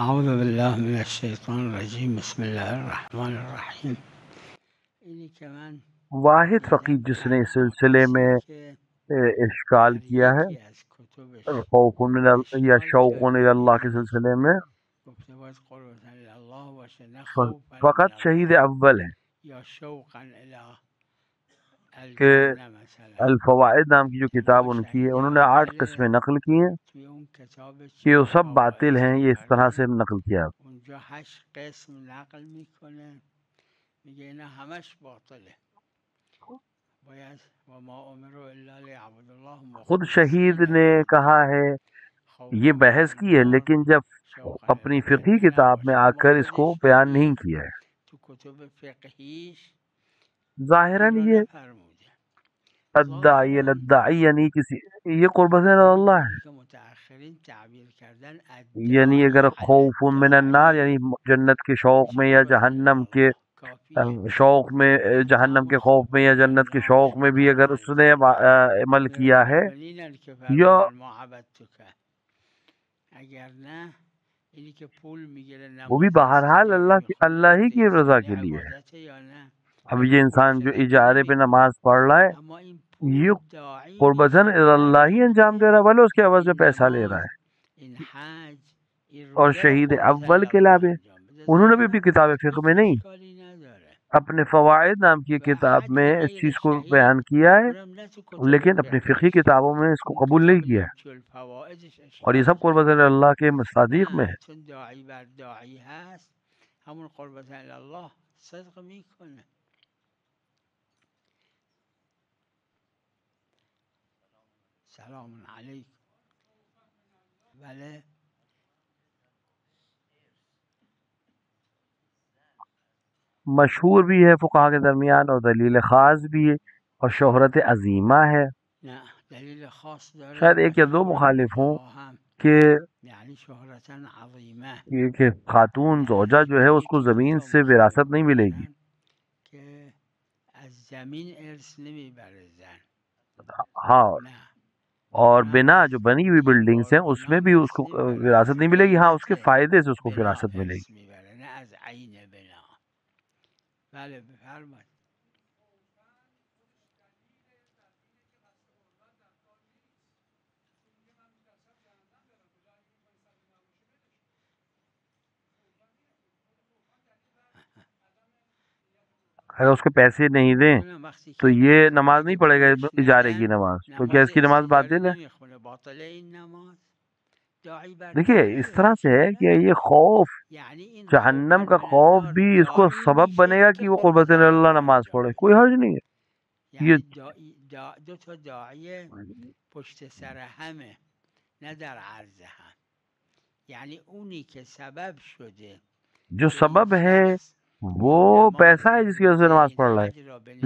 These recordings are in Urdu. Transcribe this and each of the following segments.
اعوذ باللہ من الشیطان الرجیم بسم اللہ الرحمن الرحیم. واحد فقیر جس نے اس سلسلے میں اشکال کیا ہے خوف من یا شوق الی اللہ کے سلسلے میں فقط شہید اول ہے کہ الفوائد نام کی جو کتاب ان کی ہے، انہوں نے 8 قسمیں نقل کی ہیں کہ وہ سب باطل ہیں. یہ اس طرح سے نقل کیا. خود شہید نے کہا ہے، یہ بحث کی ہے لیکن جب اپنی فقہی کتاب میں آ کر اس کو بیان نہیں کیا ہے. ظاہراً یہ الداعی یعنی کسی یہ قربت اللہ ہے، یعنی اگر خوف من النار یعنی جنت کے شوق میں یا جہنم کے شوق میں، جہنم کے خوف میں یا جنت کے شوق میں بھی اگر اس نے عمل کیا ہے یا وہ بھی بہرحال اللہ ہی کی رضا کے لیے ہے. اب یہ انسان جو اجارے پہ نماز پڑھ رہا ہے یہ قربتاً اللہ ہی انجام دے رہا ہے، بھلے اس کے عوض میں پیسہ لے رہا ہے. اور شہید اول کے علاوہ انہوں نے بھی اپنی کتاب فقہ میں نہیں، اپنے فوائد نام کی کتاب میں اس چیز کو بیان کیا ہے لیکن اپنی فقہی کتابوں میں اس کو قبول نہیں کیا ہے، اور یہ سب قربت اللہ کے مصادیق میں ہے. سلام علیکم. بله مشہور بھی ہے فقہا کے درمیان اور دلیل خاص بھی ہے اور شہرت عظیمہ ہے. نه دلیل خاص داره، شاید ایک یا دو مخالف ہوں کہ یعنی شهرتا عظیمه یہ کہ خاتون زوجہ جو ہے اس کو زمین سے وراثت نہیں ملے گی. که از زمین ارث نمیبره زن. ہاں، نه اور بنا جو بنی ہوئی بلڈنگز ہیں اس میں بھی اس کو وراثت نہیں ملے گی. ہاں، اس کے فائدے سے اس کو وراثت ملے گی. میبره نه از عین بنا. بله بفرمایید. اگر اس کے پیسے نہیں دیں تو یہ نماز نہیں پڑھے گا اجارے کی نماز، تو کیا اس کی نماز باطل ہے؟ باطل این نماز. دیکھیے اس طرح سے ہے کہ یہ خوف جہنم کا خوف بھی اس کو سبب بنے گا کہ وہ قربت اللہ نماز پڑھے، کوئی حرج نہیں ہے. یہ دو تا داعیه پشت سر همه نه در عرض هم، یعنی اونی که سبب شده جو سبب ہے وہ پیسہ ہے جس کی وجہ سے نماز پڑھ رہا ہے،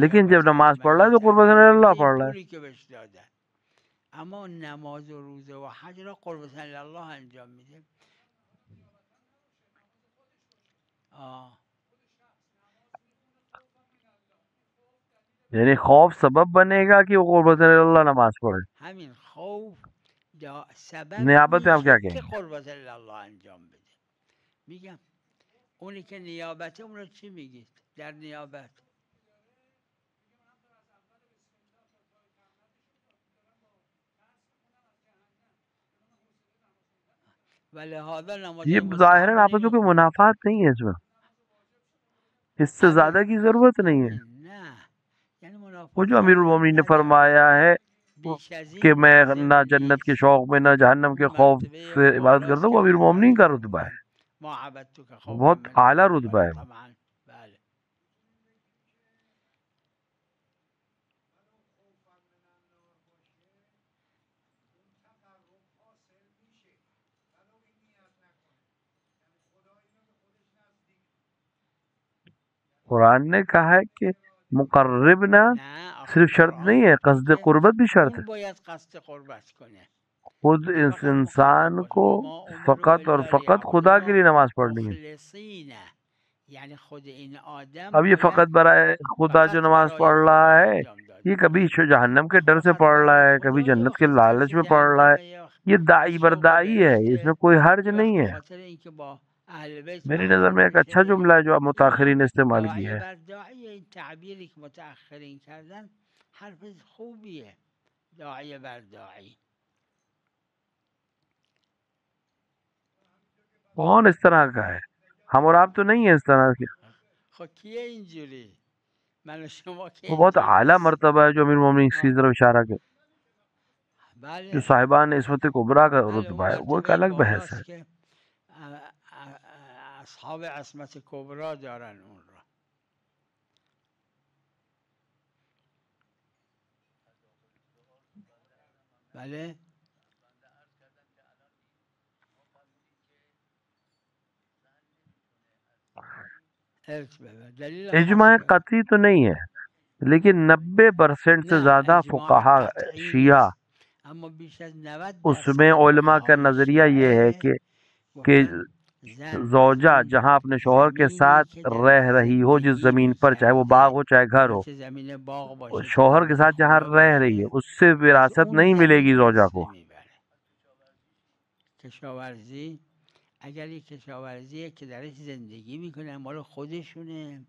لیکن جب نماز پڑھ رہا ہے تو قربت اللہ پڑھ رہا ہے. پولی که بهش دادن، اما نماز و روزه و حج را قربت الله انجام میده. یعنی خوف سبب بنے گا کہ وہ قربت اللہ نماز پڑھے. همین خوف سبب نیابت میں آپ کیا میشه کہیں که قربت الله انجام بده. میگم اونی که نیابته اون رو چی میگید در نیابت؟ ولهذا نماز یہ مستحب ظاہراً آپس میں کوئی منافعات نہیں ہے، اس میں اس سے زیادہ کی ضرورت نہیں ہے. نه یعنی وہ جو امیر المومنین نے فرمایا ہے کہ میں نہ جنت کے شوق میں نہ جہنم کے خوف سے عبادت کرتا ہوں، وہ امیر المومنین کا رتبہ ہے، بہت اعلیٰ رتبہ ہے. قرآن نے کہا ہے کہ مقرب نہ صرف شرط نہیں ہے، قصد قربت بھی شرط ہے. باید قصد قربت کنه. خود اس انسان کو فقط اور فقط خدا کے لیے نماز پڑھنی ہے. مخلصین یعنی خود این آدم اب یہ فقط برائے خدا جو نماز پڑھ رہا ہے یہ کبھی جہنم کے ڈر سے پڑھ رہا ہے، کبھی جنت کے لالچ میں پڑھ رہا ہے. یہ داعی بردائی ہے، اس میں کوئی حرج نہیں ہے. میری نظر میں ایک اچھا جملہ ہے جو اب متاخرین نے استعمال کیا ہے. داعی بر داعی این تعبیری که متأخرین کردن حرف خوبیه. داعی بر داعی کون اس طرح کا ہے؟ ہم اور آپ تو نہیں ہیں اس طرح کے. خب کیه اینجوری؟ من و شما که وہ بہت اینجوری اعلیٰ نیست. مرتبہ ہے جو امیر مومنین کی طرف اشارہ کر، جو بله صاحبان عصمت کبریٰ کا بله رتبہ اون ہے، وہ ایک مرتبه الگ بحث ہے. بالاست که اصحاب عصمت کبرا دارن اون را. بله ارث ببر دلیل اجماع خاص بر قطعی تو نہیں ہے، لیکن 90% سے نه زیادہ اجماع فقہا قطعی شیعہ نیست اما بیش از 90 اس میں علماء کا فقهای نظریہ یہ ہے شیعه کہ گفتن زن زوجہ اون جہاں اپنے شوہر کے زمینی ساتھ که درش رہ رہی ہو جس زندگی زمین پر، چاہے وہ باغ میکرده، ہو چاہے گھر حالا ہو، چه زمین باغ باشه چه شوہر کے زمین ساتھ جہاں خونه رہ رہی ہے باشه، اس سے از وراثت اون نہیں ملے زمین گی زوجہ ارث کو. نمیبره. کشاورزی اگر یک کشاورزیه که درش زندگی میکنه مال خودشونه،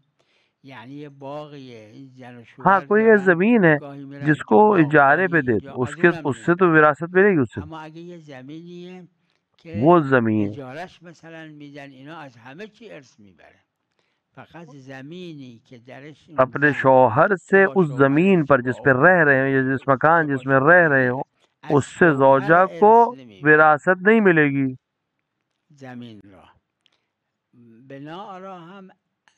یعنی یه باغیه، این زن و ہاں شوهر کوئی یہ دارن زمین ہے گاهی جس میرن کو تو باغ اجارے گاهی پہ دے اینجا، تو از اونم اس سے تو نمیبره. وراثت ملے گی. اس سے اما اگه یه زمینیه وہ که زمین اجارش مثلا میدن اینا، از همه چی ارث میبره. فقط زمینی که درش اون اپنے زن شوہر چه سے با اس شوهرش زمین چه پر با جس پہ اون رہ رہے ہیں یا خونه جس مکان چه با جس میں رہ رہے شوهره، ہو، از اس سے شوهر زوجہ کو ارث نمیبره وراثت نہیں ملے گی. زمین را. بنا را هم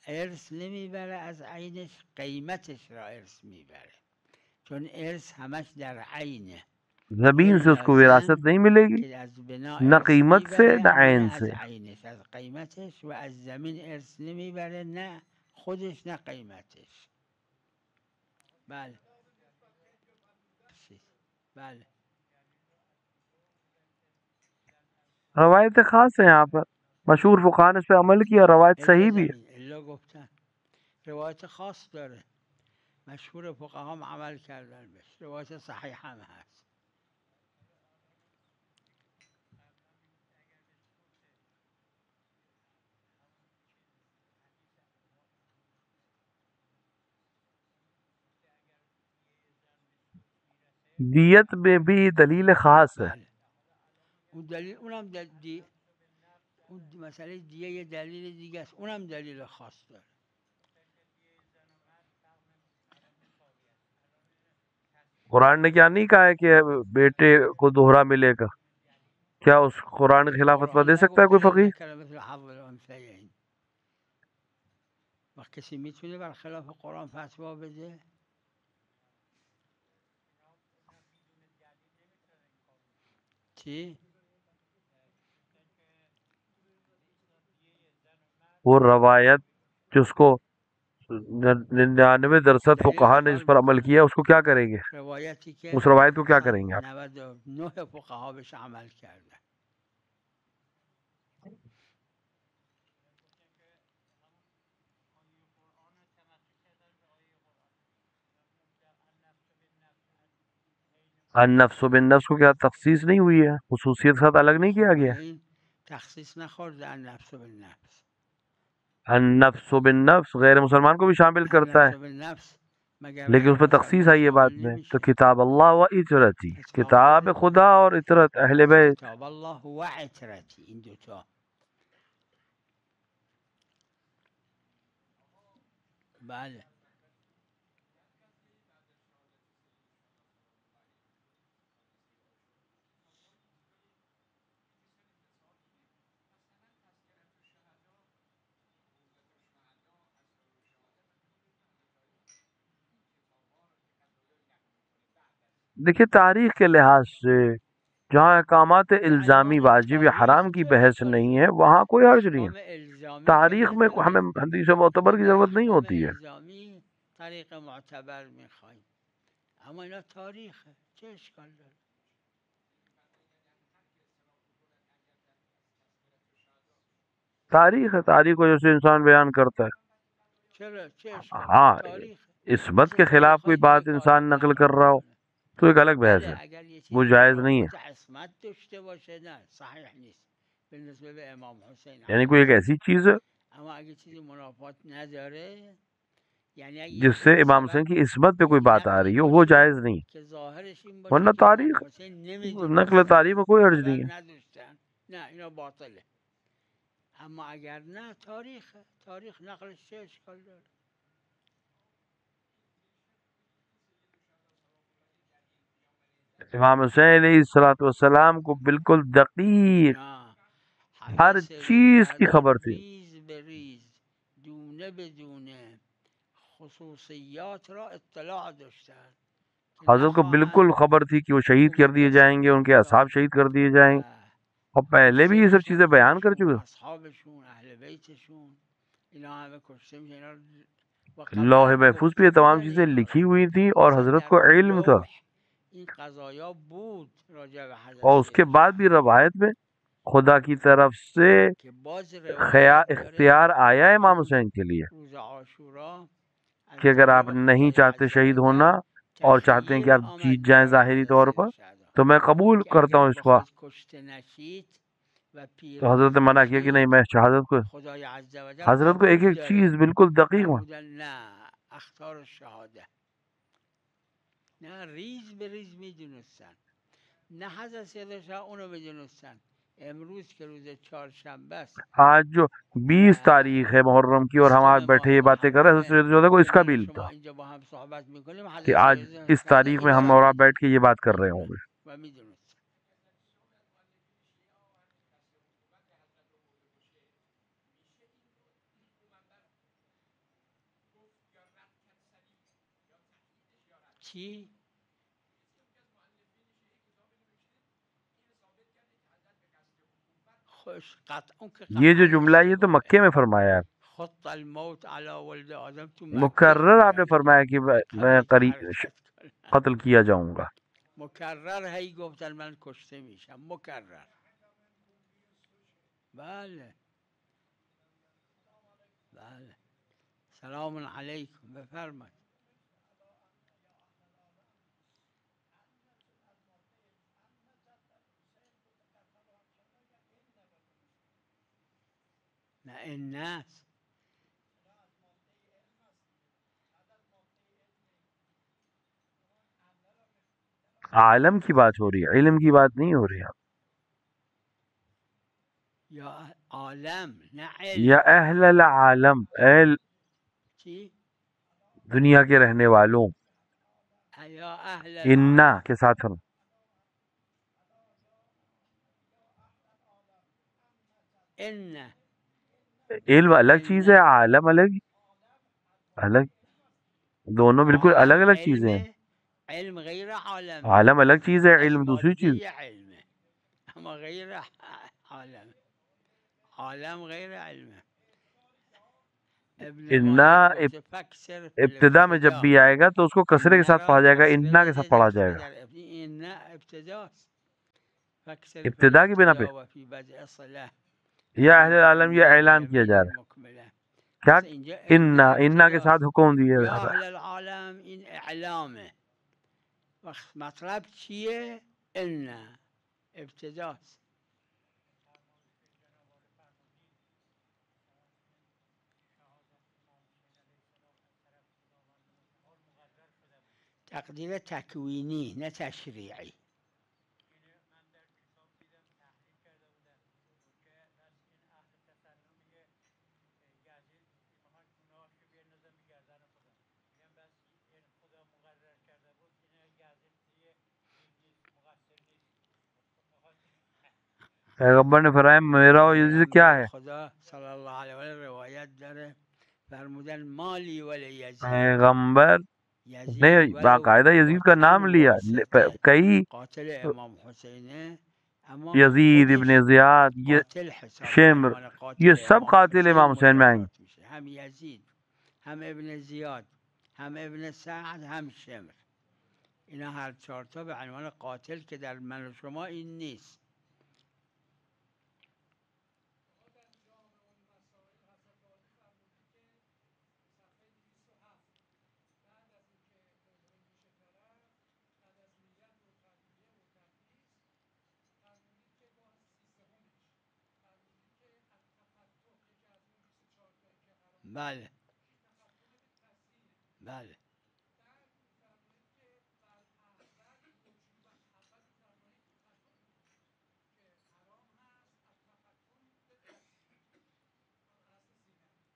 ارث نمیبره از عینش، قیمتش را ارث میبره، چون ارث همش در عینه. زمین سے اس الا کو زن وراثت نہیں ملے گی، که از بنا نہ ارث قیمت سے میبره نہ اما نه عین از سے. عینش، از قیمتش، و از زمین ارث نمیبره، نه خودش نه قیمتش. بله بله روایت خاص ہے یہاں پر، مشہور فقہا نے اس پہ عمل کیا، روایت الا صحیح بھی ہے. زمین الا گفتن روایت خاص داره، مشهور فقها هم عمل کردن بهش، روایت صحیح هم هست. دیت میں بھی دلیل خاص ہے. بله اون دلیل، اونم اون مسئله دیگه یه دلیل دیگه است، اونم دلیل خاص داره. قرآن نے کیا نہیں کہا ہے کہ بیٹے کو دوہرا ملے گا؟ کیا اس قرآن کے خلاف فتویٰ قرآن دے سکتا ہے نگفته کوئی فقیہ؟ ذکر مثل حظ الانثیین. و کسی میتونه بر خلاف قرآن فتوا بده؟ چی؟ وہ روایت جس کو 99% دلیل فقہا نے سوال اس پر عمل میکنم کیا اس کو کیا کریں گے؟ روایتی که اس روایت کو کیا کریں گے آپ؟ 99 فقها بهش عمل کردن. النفس بالنفس کو کیا تخصیص نہیں ہوئی ہے؟ خصوصیت کے ساتھ الگ نہیں کیا خب گیا؟ این تخصیص نخورده النفس بالنفس. النفس بالنفس غیر مسلمان کو بھی شامل کرتا النفس ہے، بالنفس مگر لیکن اس پہ غیر تخصیص مسلمان آئی ہے بعد شامل میں. تو نمیشه. کتاب اللہ و اطرتی، اتفاق کتاب داره؟ خدا اور اطرت اہل بیت. کتاب الله و عترتی، این دوتا. بله دیکھیے تاریخ کے لحاظ سے جہاں احکامات الزامی واجب یا حرام کی بحث نہیں ہے وہاں کوئی حرج نہیں ہے. احکام الزامی که تاریخ میں ہمیں نداریم. حدیث معتبر کی اگر ضرورت نہیں احکام ہوتی ہے. الزامی طریق معتبر میخوایم، اما اینا تاریخه، چه اشکال داره؟ تاریخ ہے، تاریخ کو جیسے انسان بیان کرتا ہے. چرا چه اشکال داره؟ ہاں تاریخ عصمت مثل کے تاریخ خلاف کوئی هایی که بات حکایت انسان نقل کر رہا ہو نکنه. تو ایک الگ بحث ہے، وہ جائز نہیں ہے. یعنی کوئی ایک ایسی چیز ہے جس سے امام حسین کی عصمت پہ کوئی بات آ رہی ہو، وہ جائز نہیں. ورنہ تاریخ، نقل تاریخ میں کوئی حرج نہیں ہے. اما اگر نه تاریخ نقلش چه اشکال داره؟ امام حسین علیہ السلام کو بالکل دقیق ہر چیز کی خبر تھی. ریز به ریز، دونه به دونه خصوصیات را اطلاع داشتند. حضرت کو بالکل خبر تھی کہ وہ شہید کر دیے جائیں گے، ان کے اصحاب شہید کر دیے جائیں گے، اور پہلے بھی یہ سب چیزیں بیان کر چکے. لوح محفوظ پہ یہ تمام چیزیں لکھی ہوئی تھی اور حضرت کو علم تھا. اور اس کے بعد بھی روایت میں خدا کی طرف سے اختیار آیا امام حسین کے لیے کہ اگر آپ نہیں چاہتے شہید ہونا اور چاہتے ہیں کہ آپ جیت جائیں ظاہری طور پر تو میں قبول کرتا ہوں اس کو. تو حضرت نے منع کیا کہ نہیں، میں شہادت کو، حضرت کو ایک ایک چیز بالکل دقیق ہوں. نه ریز به ریز میدونستن، نه حضرت سیدنا شاه اونو میدونستن. امروز که روز چهارشنبه است، آج جو 20 تاریخ ہے محرم کی اور ہم آج بیٹھے یہ باتیں کر رہے ہیں، حضرت سید جودہ کو اس کا بھی علم تھا کہ آج اس تاریخ میں ہم اور آپ بیٹھ کے یہ بات کر رہے ہوں گے. یہ جو جملہ یہ تو مکے میں فرمایا ہے، مکرر آپ نے فرمایا کہ میں قتل کیا جاؤں گا. مکرر هی گفتن من کشته میشم، مکرر. بله بله. سلام علیکم، بفرمایید. نه این نست. عالم کی بات ہو رہی ہے، علم کی بات نہیں ہو رہی ہے. یا عالم نه علم. یا اہل العالم، اہل دنیا کے رہنے والوں. یا اہل انا العالم کے ساتھ ہم ان علم الگ چیز ہے، عالم الگ الگ، دونوں بالکل الگ الگ چیزیں ہیں. علم غیر عالم، عالم الگ چیز ہے، علم دوسری چیز. علم اما غیر عالم، عالم غیر علم. انا ابتدا میں جب بھی آئے گا تو اس کو کسرے کے ساتھ پڑھا جائے گا، انا کے ساتھ پڑھا جائے گا. ابتدا کی بنا پہ یا اہل العالم یہ اعلان کیا جا رہا ہے کیا انا کے ساتھ حکم دیا جا رہا ہے. اہل العالم این اعلامه. مطلب چیه؟ انا ابتداست. تقدیر تکوینی نه تشریعی. پیغمبر نے فرمایا میرا اور یزید کیا ہے؟ خدا صلی اللہ علیہ وسلم روایت داره فرمودن مالی ولی یزید. پیغمبر نے باقاعدہ یزید کا نام لیا. کئی قاتل امام حسین، یزید ابن زیاد، یہ شمر، یہ سب قاتل امام حسین میں آئیں گے. هم یزید، هم ابن زیاد، هم ابن سعد، هم شمر. اینا هر چهارتا به عنوان قاتل که در من و شما این نیست. بله بله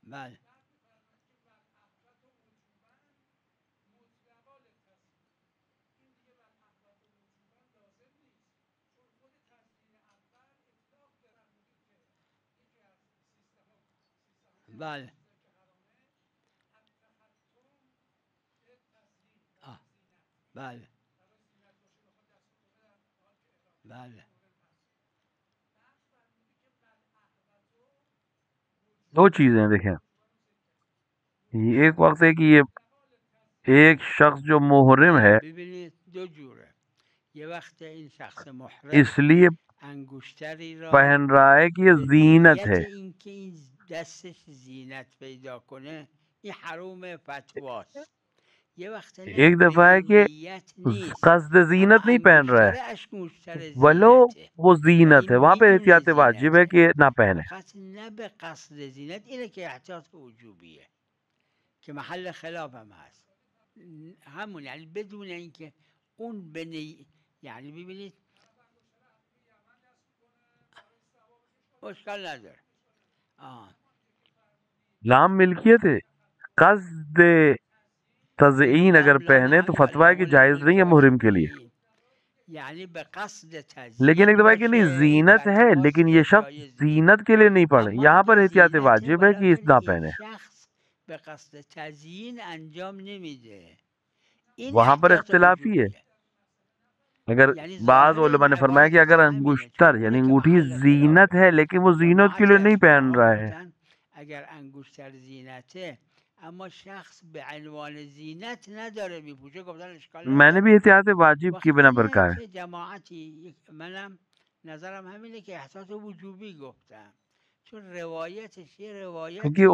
بله بله آه. بله بله دو چیزیں دیکھیں، ایک وقت ہے کہ یہ ایک شخص جو محرم ہے ببینید دو جوره یه وقت این شخص محرم اس لیے انگشتری را پہن رہا ہے کہ یہ به زینت نیت ہے. اینکه این دستش زینت پیدا کنه این حروم فتواست. یه وقت نه ایک به دفعہ ہے این کہ نیت نیست قصد اما زینت نہیں پہن رہا ہے، انگشترش گوشتر ولو زینته وہ و زینت ہے، این وہاں پہ میدونه احتیاط واجب ہے زینته، کہ نہ پہنے. فقط نه به قصد زینت، اینه که احتیاط وجوبیه که محل خلاف هم هست. همون یعنی بدون اینکه اون یعنی ببینید اشکال نداره. لام ملکیت ہے، قصد تزئین اگر پہنے تو فتویٰ ہے کہ جائز نہیں ہے محرم کے لیے. یعنی به قصد لیکن ایک تزیین دفعہ کہ نہیں باشه این زینت ہے فتواست لیکن یہ که شخص جایز نیست، زینت کے لیے نہیں پڑھے، اما یہاں پر اگه احتیاط زینته واجب ہے کہ ولکن نہ این پہنے. شخص به قصد تزیین انجام نمیده، این وہاں پر احتیاط اختلافی ہے. وجوبیه. اگر یعنی بعض ظاهر این علماء نے فرمایا کہ عبارت اگر همینه، چون انگشتر یعنی اونه که انگوٹھی محل زینت خلافه. ہے لیکن وہ زینت کے لیے نہیں پہن رہا ہے، گفتن اگر انگشتر زینته اما شخص به عنوان زینت نداره میپوشه، گفتن اشکال میں نے بھی نداره. احتیاط واجب کی بنا پر کہا ہے. که جماعتی منم نظرم همینه که احساس وجوبی گفتم، چون روایتش یه کیونکہ روایتیه که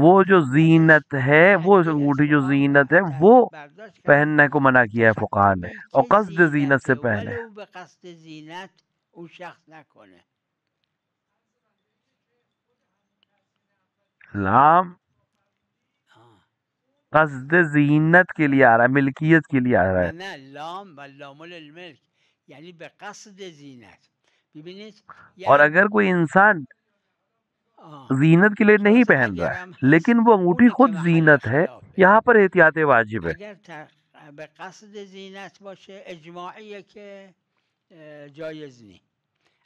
وہ جو ازش زینت ہے، وہ بعضی از انگوٹھی جو فقها زینت ہے وہ برداشت کردن پہننے کو منع کیا ہے فقہا نے، تخیلی اور که قصد زینت سے زینته پہنے. ولو به قصد زینت اون شخص نکنه. لام قصد زینت کے لیے آ رہا ہے، ملکیت کے لیے آ رہا ہے. نه لام و لام الملک یعنی به قصد زینت. ببینید اور اگر کوئی انسان زینت کے لیے نہیں خلاصه پہن رہا اگرم ہے لیکن وہ انگوٹھی اونه که خود محل زینت ہے، خلافه، یہاں پر احتیاط واجب ہے. اگر به قصد زینت باشه اجماعیه که جایز نی،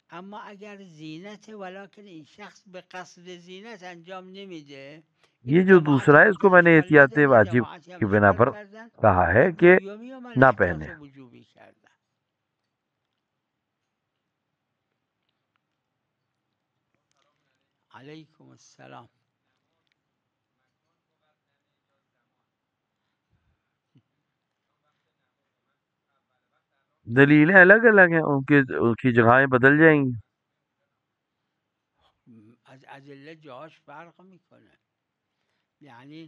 اما اگر زینت ولکن این شخص به قصد زینت انجام نمیده، یہ جو دوسرا ہے اس کو میں نے احتیاط واجب کی بنا پر کہا ہے کہ نہ پہنے. علیکم السلام. دلیلیں الگ الگ ہیں، ان کی جگہیں بدل جائیں گی. از ادله جاهاش فرق میکنه. یعنی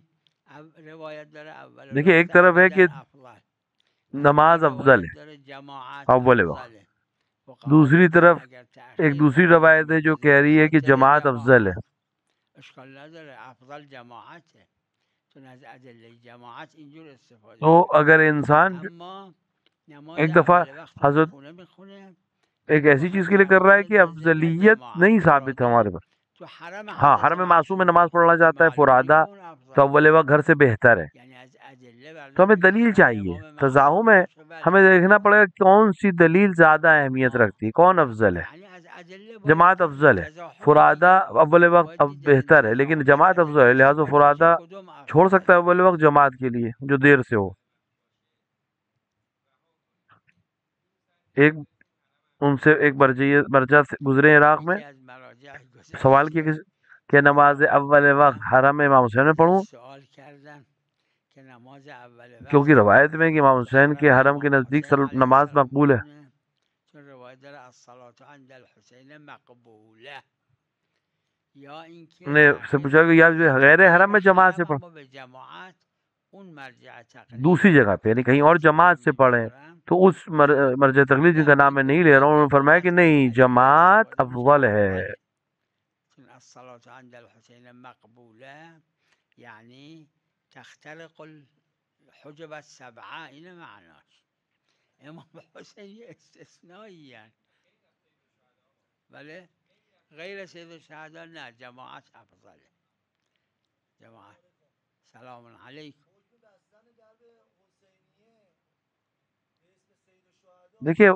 روایت داره اول دیکھیں ایک طرف ہے کہ نماز افضل ہے، اول وقت. دوسری طرف ایک دوسری روایت ہے جو کہہ رہی ہے کہ جماعت افضل ہے. اشکال نداره، افضل جماعته، چون از ادله جماعت اینجور استفاده تو اگر انسان اما نماز ایک دفعہ اول وقت حضرت میخونه ایک ایسی چیز کے لیے کر رہا ہے کہ افضلیت نہیں ثابت ہے ہمارے پاس. تو حرم ہاں حرم معصوم میں نماز پڑھنا چاہتا ہے فرادہ تو اول وقت گھر سے بہتر ہے. تو ہمیں دلیل چاہیے، تزاحم ہے، ہمیں دیکھنا پڑے گا کون سی دلیل زیادہ اہمیت رکھتی ہے، کون افضل ہے. جماعت افضل ہے، فرادہ اول وقت اب بہتر ہے لیکن جماعت افضل ہے، لہٰذا فرادہ چھوڑ سکتا ہے اول وقت جماعت کے لیے جو دیر سے ہو. ایک ان سے ایک مرجع سے گزرے عراق میں، سوال کیا کہ نماز اول وقت حرم امام حسین میں پڑھوں، کیونکہ روایت میں کہ امام حسین کے حرم کے نزدیک نماز مقبول ہے. نے سے پوچھا کہ یا غیر حرم میں جماعت سے پڑھ، دوسری جگہ پہ یعنی کہیں اور جماعت سے پڑھیں تو اس مرجع تقلید جن کا نام میں نہیں لے رہا ہوں، انہوں نے فرمایا کہ نہیں جماعت افضل ہے. یعنی تخترق الحجب السبعه، اینه معناش. امام حسین یه استثنایی هست. بله غیر سید الشهدا نه، جماعت افضله. جماعت. سلام علیکم. دیکھیے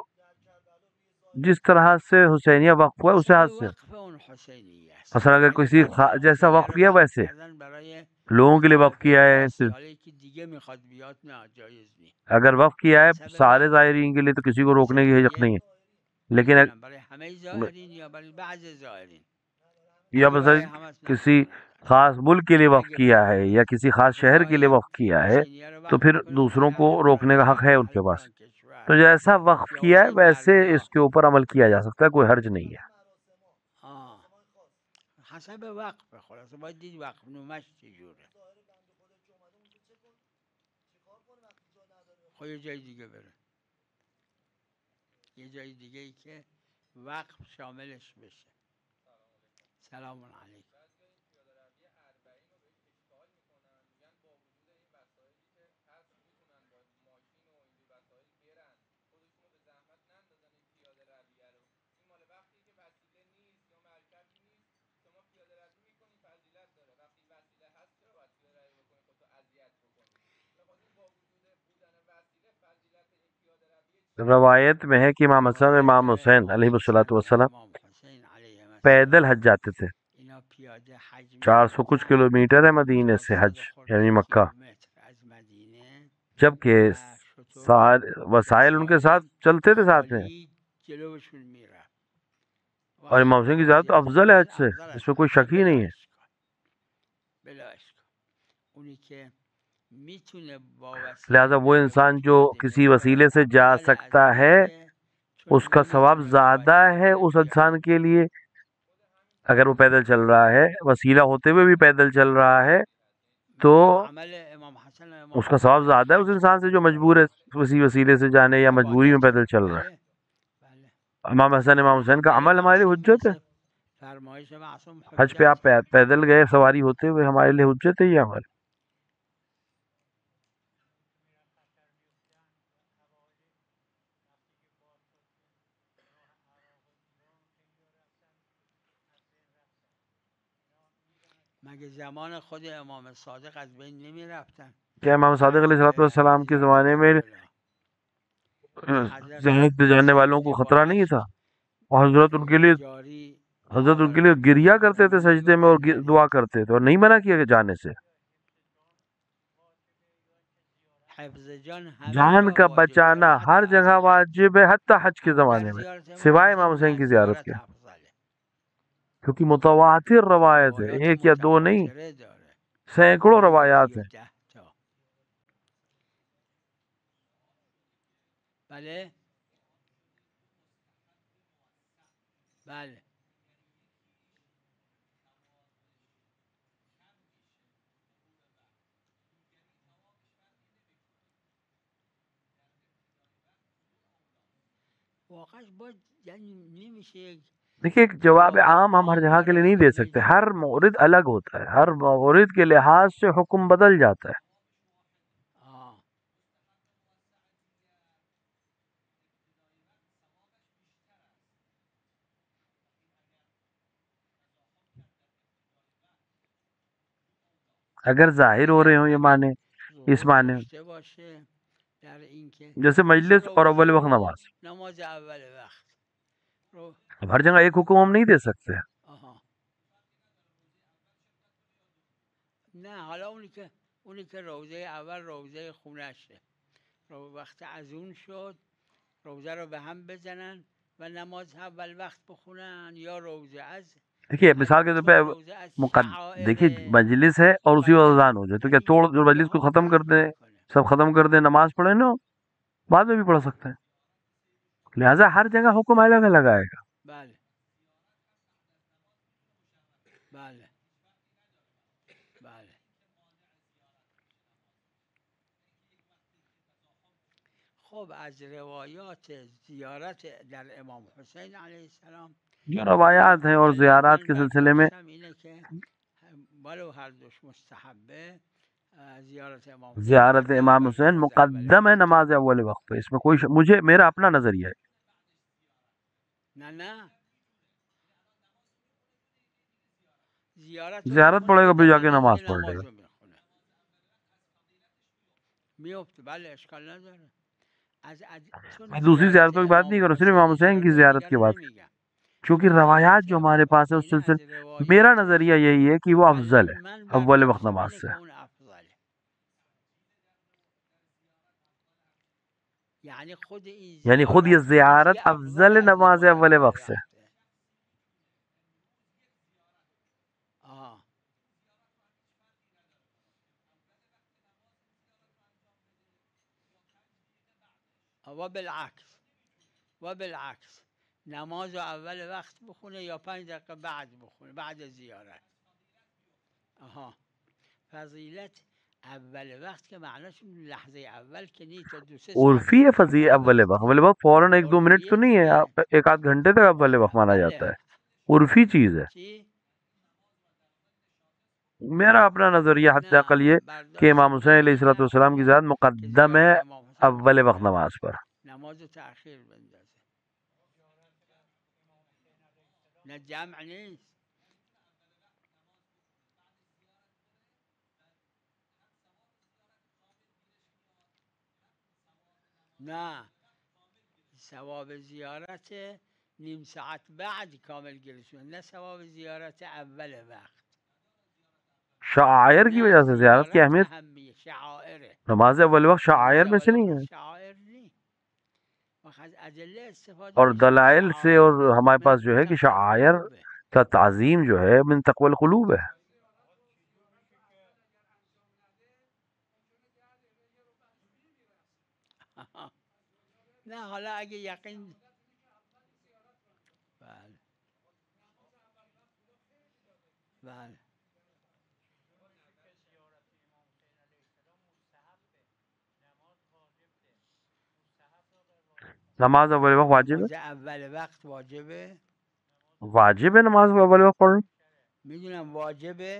جس طرح سے حسینیہ وقف ہوا ہے اسے ہاتھ سے وقف اون حسینیه است. مثلا اگر کسی جیسا وقف کیا ویسے لوگوں کے لیے وقف کیا ہے صرف، حالا یکی دیگه میخواد بیاد نه جایز نیست. اگر وقف کیا ہے سارے زائرین کے لیے تو کسی کو روکنے کی حق نہیں ہے، لیکن برای همه زائرین یا برای بعض زائرین، یا مثلا کسی خاص ملک کے لیے وقف کیا ہے یا کسی خاص شہر کے لیے وقف کیا ہے تو پھر دوسروں کو روکنے کا حق ہے ان کے پاس. تو جیسا وقف کیا ہے ویسے اس کے اوپر عمل کیا جا سکتا ہے، کوئی حرج نہیں ہے. حسب وقف خلاصه باید دید وقف نومش چجوره. خب یه جای دیگه بره، یه جای دیگه ای که وقف شاملش بشه. سلام علیکم. روایت میں ہے کہ امام حسن اور امام حسین علیہ السلام پیدل حج جاتے تھے. 400 کچھ کلومیٹر ہے مدینے سے حج یعنی مکہ، جبکہ وسائل ان کے ساتھ چلتے تھے ساتھ میں. اور امام حسین کی ذات تو افضل ہے حج سے، اس میں کوئی شک ہی نہیں ہے. لہذا وہ انسان جو کسی وسیلے سے جا سکتا ہے اس کا ثواب زیادہ ہے اس انسان کے لیے اگر وہ پیدل چل رہا ہے، وسیلہ ہوتے ہوئے بھی پیدل چل رہا ہے تو اس کا ثواب زیادہ ہے اس انسان سے جو مجبور ہے کسی وسیلے سے جانے یا مجبوری میں پیدل چل رہا ہے. امام حسن امام حسین کا عمل ہمارے لیے حجت ہے. حج پہ آپ پیدل گئے سواری ہوتے ہوئے، ہمارے لیے حجت ہے یہ عمل. مگه زمان خود امام صادق از بین نمی رفتن؟ کیا امام صادق علیہ السلام کے زمانے میں ذہنت پہ جانے والوں کو خطرہ نہیں تھا؟ اور حضرت ان کے لیے گریا کرتے تھے سجدے میں اور دعا کرتے تھے اور نہیں منع کیا کہ جانے سے. جان کا بچانا ہر جگہ واجب ہے، حتی حج کے زمانے میں سوائے امام حسین کی زیارت کے، کیونکہ متواتر روایت ہے، ایک یا دو نہیں، سینکڑوں روایات ہیں. بله بله واقعش باید یعنی نمیشه. دیکھیے ایک جواب عام ہم ہر جگہ کے لیے نہیں دے سکتے، ہر مورد الگ ہوتا ہے، ہر مورد کے لحاظ سے حکم بدل جاتا ہے. اگر ظاہر ہو رہے ہوں یہ معنی اس معنی جیسے مجلس اور اول وقت نماز، اب ہر جگہ ایک حکم ہم نہیں دے سکتے. نه حالا اونی که روزه اول روزه خونشه وقت اذون شد روزه رو به هم بزنن و نماز اول وقت بخونن یا روزه از دیکھیے مثال کے طور پہ دیکھیے مجلس ہے اور اسی وقت اذان ہو جائے تو کیا توڑ جو مجلس کو ختم کر دیں، سب ختم کر دیں، نماز پڑھیں نا بعد میں بھی پڑھ سکتے ہیں. لہٰذا ہر جگہ حکم الگ الگ آئے گا. بله بله بله. خب از روایات زیارت در امام حسین علیه السلام جو روایات ہیں اور زیارات کے سلسلے میں ولو هر دوش مستحبه زیارت امام حسین مقدم ہے نماز اول وقت پہ. اس میں کوئی مجھے میرا اپنا نظریہ ہے. زیارت پڑھے گا پھر جا کے نماز پڑھ لے گا. میں دوسری زیارتوں کی بات نہیں کر رہا، صرف امام حسین کی زیارت کی بات. کیونکہ روایات جو ہمارے پاس ہے اس سلسلے میرا نظریہ یہی ہے کہ وہ افضل ہے اول وقت نماز سے. یعنی خود یہ زیارت افضل نماز اول وقت سے. وبالعکس نماز اول وقت بخونه یا 5 دقیقه بعد بخونه بعد زیارت. فضیلت اول وقت که معناش لحظه اول که نہیں تو دوسرے عرفی ہے فضیلت اول وقت. اول وقت فوراً 1-2 منٹ تو نہیں ہے، 1-8 گھنٹے تک اول وقت مانا جاتا ہے. عرفی چیز ہے. میرا اپنا نظریہ حتی اقل یہ کہ امام حسین علیہ السلام کی ذات مقدم ہے اول وقت نماز پر. نماز تأخیر بندازه نه جمع نیست. نه ثواب زیارت نیم ساعت بعد کامل گرسون، نه ثواب زیارت اول وقت. شعائر کی وجہ سے زیارت کی اہمیت نماز اول وقت شعائر میں سے نہیں ہے، اور دلائل سے. اور ہمارے پاس جو ہے کہ شعائر کا تعظیم جو ہے من تقوی القلوب ہے. نه حالا اگه یقین بله بله نماز اول وقت واجب ہے. اول وقت واجبه. واجب ہے نماز اول وقت پڑھنا. میدونم واجبه.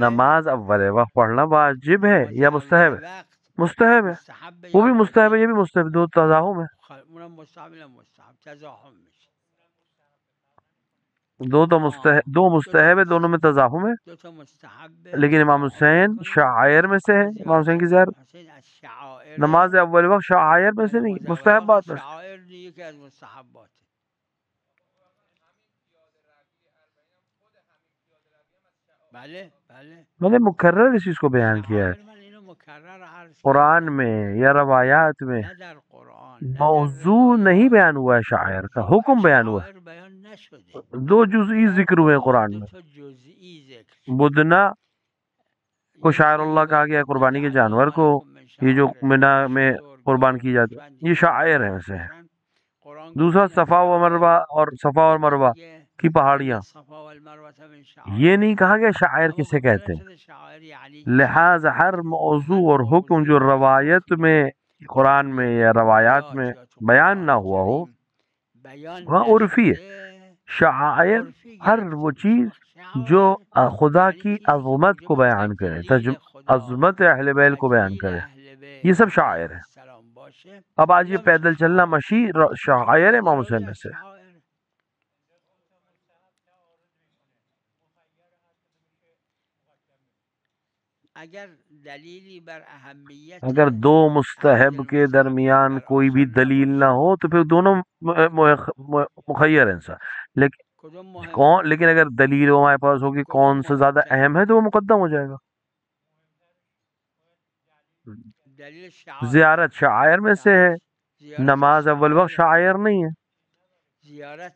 نماز اول وقت پڑھنا واجب ہے یا مستحب ہے؟ مستحب ہے. وہ بھی مستحب ہے، یہ بھی مستحب. دو تضاہم ہے. اونم مستحب اینم مستحب تضاہم میشه. دو مستحب ہے، دونوں میں تضاہم ہے. دو تا مستحب لیکن امام حسین شعائر میں سے ہے. امام حسین کی زیارت نماز اول وقت شعائر میں سے نہیں، مستحبات میں سے. شعائر یکی از مستحبات. بله بله میں نے مکرر اس چیز کو بیان کیا ہے قرآن میں یا روایات میں. موضوع نہیں بیان ہوا ہے شاعر کا، حکم بیان ہوا ہے. 2 جزئی ذکر ہوئے قرآن میں. بدنا کو شاعر اللہ کہا گیا قربانی کے جانور کو، یہ جو منا میں قربان کی جاتی ہے یہ شاعر ہے سے. دوسرا صفا و مروہ اور صفا اور مروہ کی پہاڑیاں، یہ نہیں کہا گیا شاعر کسے کہتے ہیں. لہذا ہر موضوع اور حکم جو روایت میں قرآن میں یا روایات میں بیان نہ ہوا ہو وہ عرفی ہے. شعائر ہر وہ چیز جو خدا کی عظمت کو بیان کرے، عظمت اہل بیت کو بیان کرے، یہ سب شعائر ہے. اب آج یہ پیدل چلنا مشی شعائر ہے امام حسین میں سے. اگر 2 مستحب کے درمیان کوئی بھی دلیل نہ ہو تو پھر دونوں مخیر ہیں سر. لیکن اگر دلیل ہمارے پاس ہوگی کون سا زیادہ اہم ہے تو وہ مقدم ہو جائے گا. زیارت شعائر میں سے ہے، نماز اول وقت شعائر نہیں ہے. زیارت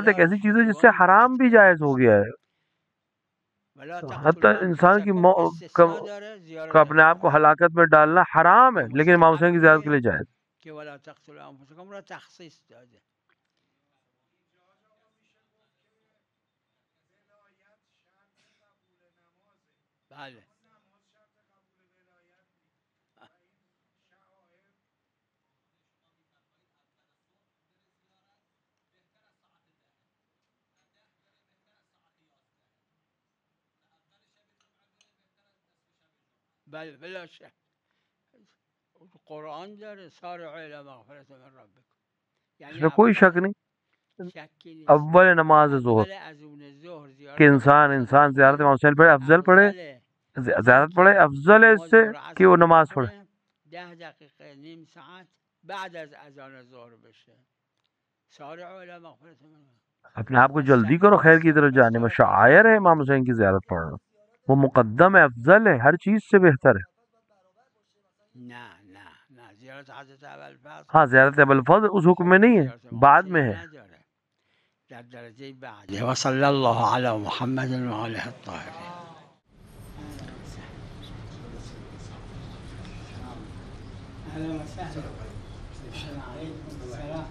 ایک ایسی چیز ہے جس سے حرام بھی جائز ہو گیا ہے. حتی انسان کی اپنے آپ کو ہلاکت میں ڈالنا حرام ہے، لیکن امام حسین کی زیارت کے لیے جائز. بل بلا شك قرآن داره سارعوا إلى مغفرة من ربكم اس میں کوئی شک نہیں. اول نماز ظہر کہ انسان زیارت امام حسین پڑھے افضل پڑھے, زیارت پڑھے افضل ہے اس سے کہ وہ نماز پڑھے. 10 دقیقه نیم ساعت بعد از اذان ظهر بشه سارعوا الى مغفرة من اپنے آپ کو جلدی کرو خیر کی طرف جانے میں. شعائر ہے امام حسین کی زیارت پڑھنا, وہ مقدم ہے, افضل ہے, ہر چیز سے بہتر ہے. نه زیارت حضرت ابوالفضل ہاں زیارت ابوالفضل اس حکم میں نہیں ہے, بعد میں ہے. در درجه بعده وصلى الله على محمد وآله الطاهرين. اهلا وسهلا. السلام عليكم.